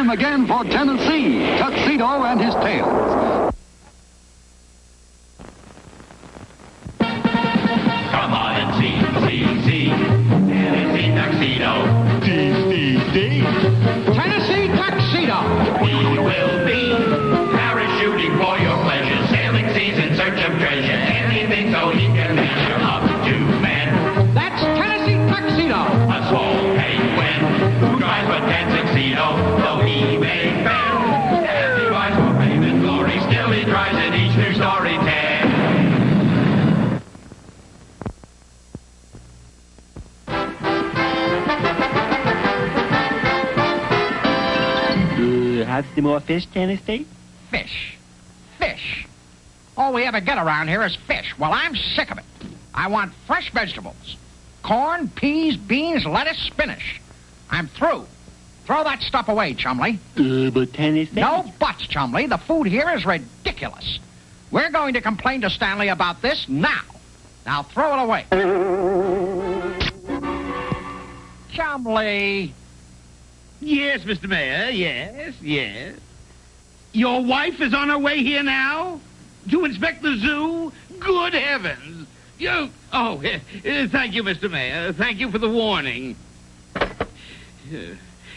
time again for Tennessee, Tuxedo and his tales. Come on and see, Tennessee Tuxedo. D. Tennessee Tuxedo. He will be parachuting for your pleasure, sailing seas in search of treasure, anything so he can measure up to men. That's Tennessee Tuxedo. A small penguin who tries but can't succeed, though he may fail. As he rides for fame and glory, still he tries in each new story tale. Have some more fish, Tennessee? Fish. All we ever get around here is fish. Well, I'm sick of it. I want fresh vegetables. Corn, peas, beans, lettuce, spinach. I'm through. Throw that stuff away, Chumley. But Tennessee... No buts, Chumley. The food here is ridiculous. We're going to complain to Stanley about this now. Now throw it away. Chumley. Yes, Mr. Mayor, yes. Your wife is on her way here now? To inspect the zoo? Good heavens! Thank you, Mr. Mayor. Thank you for the warning.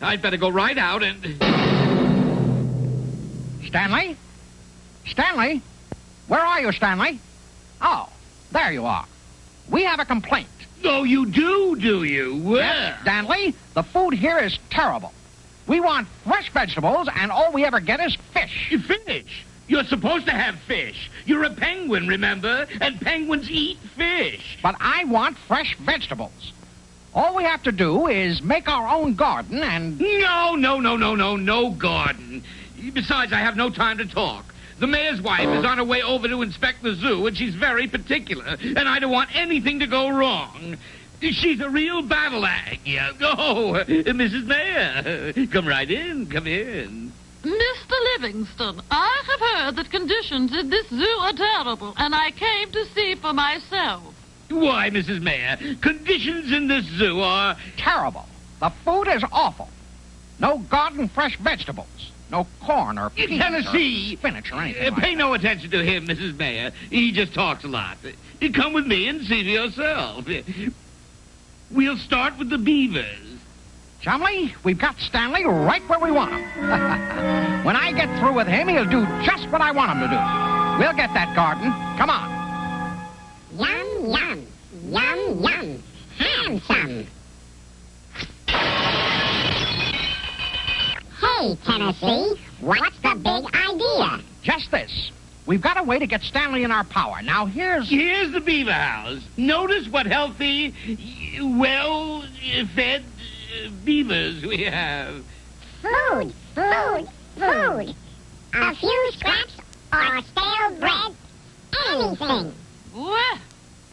I'd better go right out and... Stanley? Stanley? Where are you, Stanley? Oh, there you are. We have a complaint. Oh, you do you? Yes, Stanley, the food here is terrible. We want fresh vegetables, and all we ever get is fish. Fish? You're supposed to have fish. You're a penguin, remember? And penguins eat fish. But I want fresh vegetables. All we have to do is make our own garden and... No garden. Besides, I have no time to talk. The mayor's wife is on her way over to inspect the zoo, and she's very particular, and I don't want anything to go wrong. She's a real battle axe. Oh, Mrs. Mayor, come right in, come in. Mr. Livingston, I have heard that conditions in this zoo are terrible, and I came to see for myself. Why, Mrs. Mayor, conditions in this zoo are... terrible. The food is awful. No garden fresh vegetables. No corn or peas Tennessee. or spinach or anything Pay like no attention to him, Mrs. Mayor. He just talks a lot. Come with me and see for yourself. We'll start with the beavers. Chumley, we've got Stanley right where we want him. When I get through with him, he'll do just what I want him to do. We'll get that garden. Come on. Yum, yum, yum, yum. Handsome. Hey, Tennessee, what's the big idea? Just this. We've got a way to get Stanley in our power. Now, here's the beaver house. Notice what healthy, well-fed beavers we have. Food. A few scraps or stale bread, anything. Well,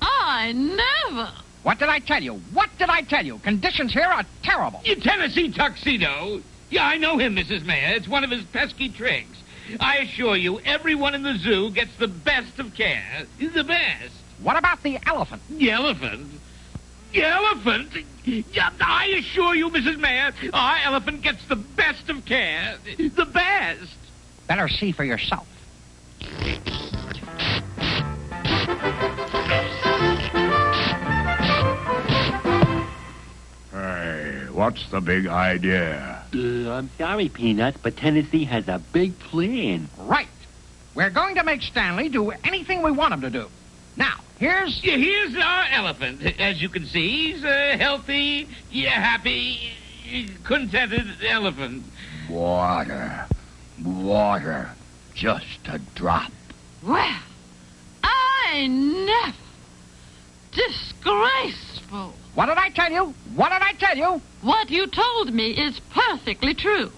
I never. What did I tell you? Conditions here are terrible. Tennessee Tuxedo. Yeah, I know him, Mrs. Mayor. It's one of his pesky tricks. I assure you, everyone in the zoo gets the best of care. The best. What about the elephant? The elephant? Yeah, I assure you, Mrs. Mayor, our elephant gets the best of care. The best. Better see for yourself. Hey, what's the big idea? I'm sorry, Peanuts, but Tennessee has a big plan. Right. We're going to make Stanley do anything we want him to do. Now, here's our elephant. As you can see, he's a healthy, happy, contented elephant. Water. Just a drop. Well, I never. Disgraceful. What did I tell you? What you told me is perfectly true.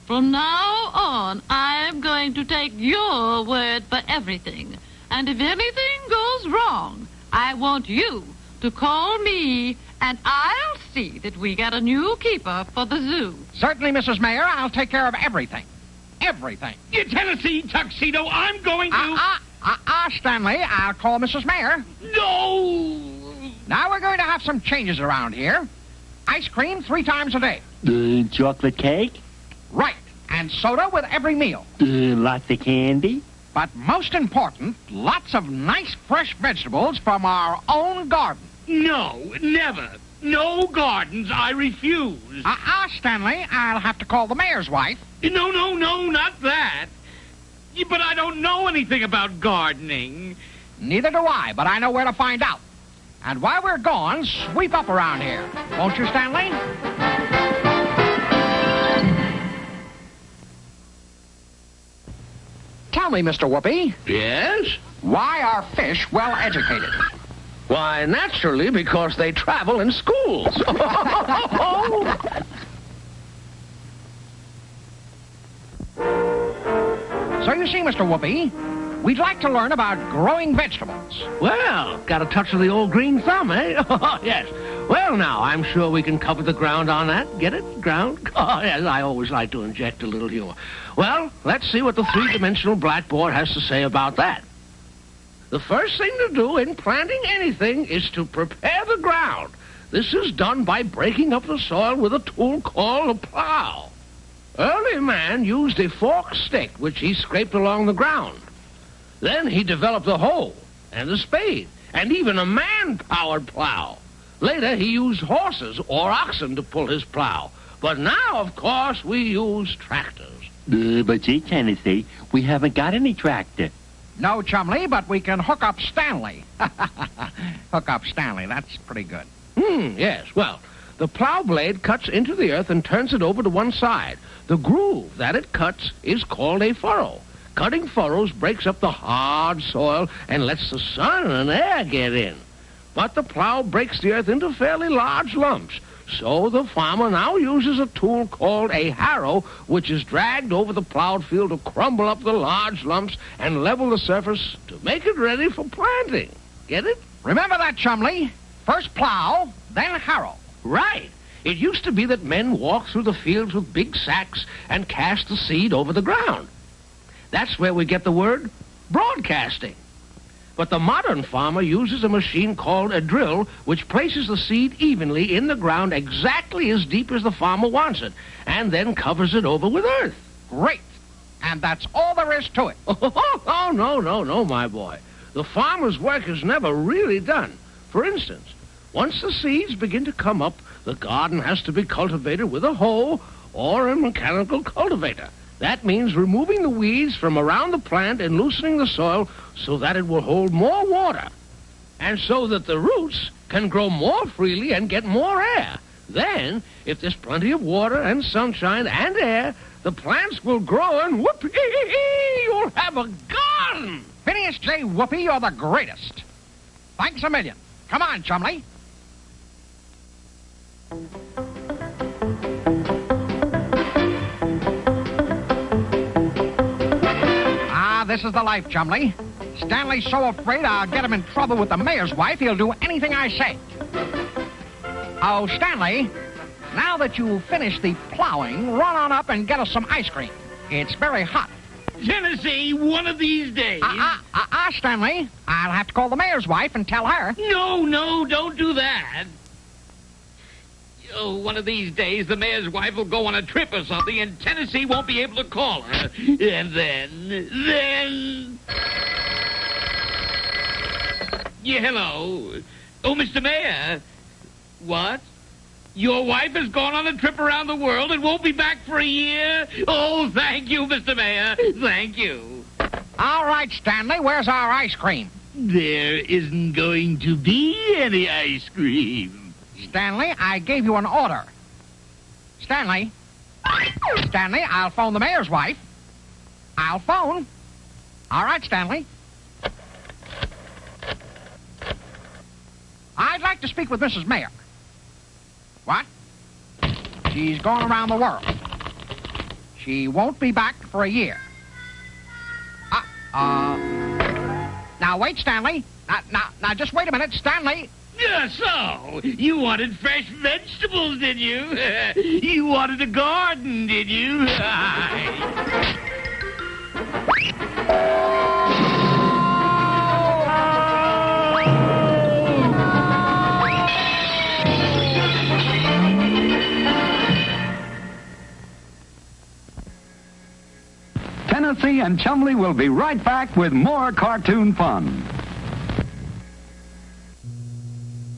From now on, I'm going to take your word for everything. And if anything goes wrong, I want you to call me, and I'll see that we get a new keeper for the zoo. Certainly, Mrs. Mayor, I'll take care of everything. Everything. Tennessee Tuxedo, I'm going to... Stanley, I'll call Mrs. Mayor. No! Now we're going to have some changes around here. Ice cream 3 times a day. Chocolate cake? Right. and soda with every meal. Lots of candy? But most important, lots of nice fresh vegetables from our own garden. No, never. No gardens, I refuse. Stanley, I'll have to call the mayor's wife. No, not that. But I don't know anything about gardening. Neither do I, but I know where to find out. And while we're gone, sweep up around here. Won't you, Stanley? Tell me, Mr. Whoopi, Yes? why are fish well educated? Why, naturally, because they travel in schools. So you see, Mr. Whoopi, we'd like to learn about growing vegetables. Well, got a touch of the old green thumb, eh? Yes. Well, now, I'm sure we can cover the ground on that. Get it? Ground? Oh, yes, I always like to inject a little humor. Well, let's see what the three-dimensional blackboard has to say about that. The first thing to do in planting anything is to prepare the ground. This is done by breaking up the soil with a tool called a plow. Early man used a forked stick, which he scraped along the ground. Then he developed a hoe and a spade and even a man-powered plow. Later, he used horses or oxen to pull his plow. But now, of course, we use tractors. But gee, Tennessee, we haven't got any tractor. No, Chumley, but we can hook up Stanley. Hook up Stanley, that's pretty good. Yes. Well, the plow blade cuts into the earth and turns it over to one side. The groove that it cuts is called a furrow. Cutting furrows breaks up the hard soil and lets the sun and air get in. But the plow breaks the earth into fairly large lumps. So the farmer now uses a tool called a harrow, which is dragged over the plowed field to crumble up the large lumps and level the surface to make it ready for planting. Get it? Remember that, Chumley. First plow, then harrow. Right. It used to be that men walked through the fields with big sacks and cast the seed over the ground. That's where we get the word broadcasting. But the modern farmer uses a machine called a drill, which places the seed evenly in the ground exactly as deep as the farmer wants it, and then covers it over with earth. Great. And that's all there is to it. Oh, no, my boy. The farmer's work is never really done. For instance, once the seeds begin to come up, the garden has to be cultivated with a hoe or a mechanical cultivator. That means removing the weeds from around the plant and loosening the soil so that it will hold more water, and so that the roots can grow more freely and get more air. Then, if there's plenty of water and sunshine and air, the plants will grow and whoopee, you'll have a garden. Phineas J. Whoopi, you're the greatest. Thanks a million. Come on, Chumley. This is the life, Chumley. Stanley's so afraid I'll get him in trouble with the mayor's wife, he'll do anything I say. Oh, Stanley, now that you've finished the plowing, run on up and get us some ice cream. It's very hot. Tennessee, one of these days. Stanley, I'll have to call the mayor's wife and tell her. No, don't do that. Oh, one of these days, the mayor's wife will go on a trip or something, and Tennessee won't be able to call her. And then... Yeah, hello. Oh, Mr. Mayor. What? Your wife has gone on a trip around the world and won't be back for a year? Oh, thank you, Mr. Mayor. Thank you. All right, Stanley, where's our ice cream? There isn't going to be any ice cream. Stanley, I gave you an order. Stanley, I'll phone the mayor's wife. I'll phone. All right, Stanley. I'd like to speak with Mrs. Mayor. What? She's going around the world. She won't be back for a year. Now, wait, Stanley. Now, just wait a minute, Stanley. Yeah, so, you wanted fresh vegetables, did you? You wanted a garden, did you? Tennesse and Chumley will be right back with more cartoon fun.